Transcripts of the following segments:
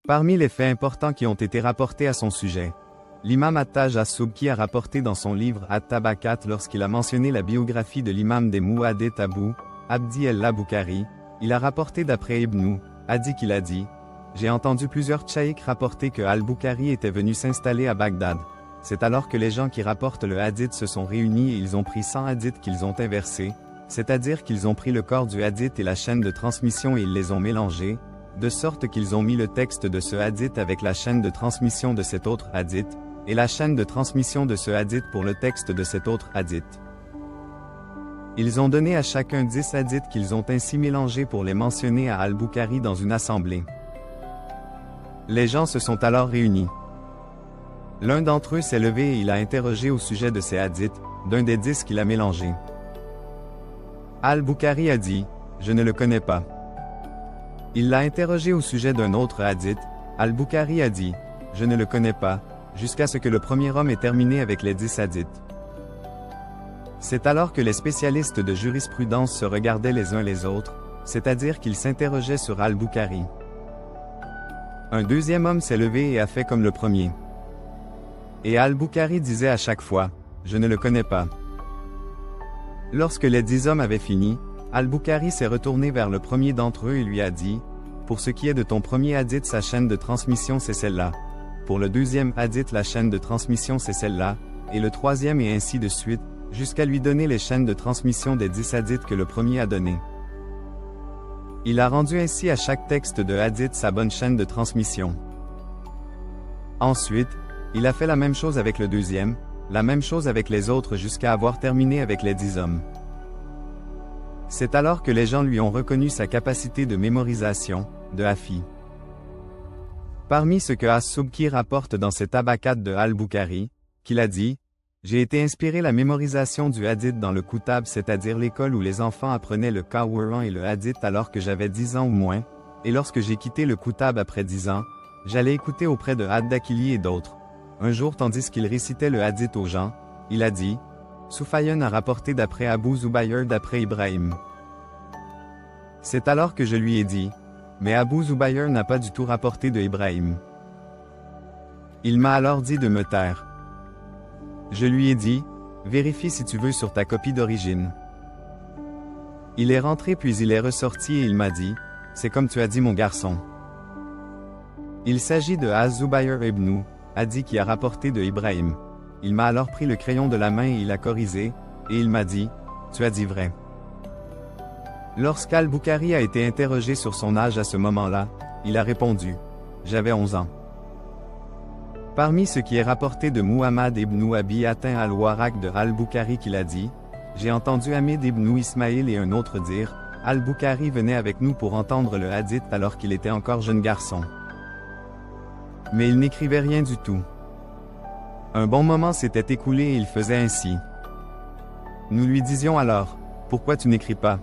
Parmi les faits importants qui ont été rapportés à son sujet, l'imam Attaj as-Subki a rapporté dans son livre At-Tabakat lorsqu'il a mentionné la biographie de l'imam des Mu'addith Abu Abdi al-Bukhari, il a rapporté d'après Ibn Adi qu'il a dit « J'ai entendu plusieurs tchaïks rapporter que al-Bukhari était venu s'installer à Bagdad. C'est alors que les gens qui rapportent le hadith se sont réunis et ils ont pris 100 hadiths qu'ils ont inversés, c'est-à-dire qu'ils ont pris le corps du hadith et la chaîne de transmission et ils les ont mélangés, de sorte qu'ils ont mis le texte de ce hadith avec la chaîne de transmission de cet autre hadith, et la chaîne de transmission de ce hadith pour le texte de cet autre hadith. Ils ont donné à chacun 10 hadiths qu'ils ont ainsi mélangés pour les mentionner à al-Bukhari dans une assemblée. Les gens se sont alors réunis. L'un d'entre eux s'est levé et il a interrogé au sujet de ces hadiths, d'un des 10 qu'il a mélangés. Al-Bukhari a dit « Je ne le connais pas ». Il l'a interrogé au sujet d'un autre hadith, al-Bukhari a dit « Je ne le connais pas », jusqu'à ce que le premier homme ait terminé avec les 10 hadiths. C'est alors que les spécialistes de jurisprudence se regardaient les uns les autres, c'est-à-dire qu'ils s'interrogeaient sur al-Bukhari. Un deuxième homme s'est levé et a fait comme le premier. Et al-Bukhari disait à chaque fois « Je ne le connais pas ». Lorsque les 10 hommes avaient fini, al-Bukhari s'est retourné vers le premier d'entre eux et lui a dit « Pour ce qui est de ton premier hadith, sa chaîne de transmission c'est celle-là. Pour le deuxième hadith, la chaîne de transmission c'est celle-là, et le troisième et ainsi de suite, jusqu'à lui donner les chaînes de transmission des 10 hadiths que le premier a donné. Il a rendu ainsi à chaque texte de hadith sa bonne chaîne de transmission. Ensuite, il a fait la même chose avec le deuxième, la même chose avec les autres jusqu'à avoir terminé avec les 10 hommes. C'est alors que les gens lui ont reconnu sa capacité de mémorisation, de hafi. Parmi ce que as-Subki rapporte dans ses Tabakat de al-Bukhari, qu'il a dit « J'ai été inspiré la mémorisation du hadith dans le Kutab, c'est-à-dire l'école où les enfants apprenaient le Qur'an et le hadith alors que j'avais 10 ans ou moins, et lorsque j'ai quitté le Kutab après 10 ans, j'allais écouter auprès de Ad-Dakili et d'autres. Un jour tandis qu'il récitait le hadith aux gens, il a dit « Soufayan a rapporté d'après Abu Zubayr d'après Ibrahim. » C'est alors que je lui ai dit « Mais Abu Zubayr n'a pas du tout rapporté de Ibrahim. » Il m'a alors dit de me taire. Je lui ai dit « Vérifie si tu veux sur ta copie d'origine. » Il est rentré puis il est ressorti et il m'a dit « C'est comme tu as dit mon garçon. » Il s'agit de Az-Zubayr ibn Adi qui a rapporté de Ibrahim. Il m'a alors pris le crayon de la main et il a corrigé, et il m'a dit « Tu as dit vrai. » Lorsqu'al-Bukhari a été interrogé sur son âge à ce moment-là, il a répondu « J'avais 11 ans. » Parmi ce qui est rapporté de Muhammad ibn Abi Atin al-Waraq de al-Bukhari qu'il a dit « J'ai entendu Hamid ibn Ismaïl et un autre dire « Al-Bukhari venait avec nous pour entendre le hadith alors qu'il était encore jeune garçon. » Mais il n'écrivait rien du tout. Un bon moment s'était écoulé et il faisait ainsi. Nous lui disions alors « Pourquoi tu n'écris pas ?»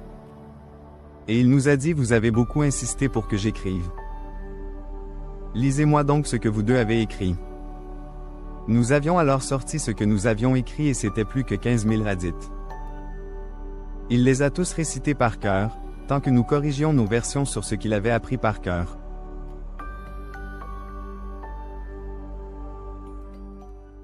Et il nous a dit « Vous avez beaucoup insisté pour que j'écrive. Lisez-moi donc ce que vous deux avez écrit. » Nous avions alors sorti ce que nous avions écrit et c'était plus que 15 000 hadiths. Il les a tous récités par cœur, tant que nous corrigions nos versions sur ce qu'il avait appris par cœur.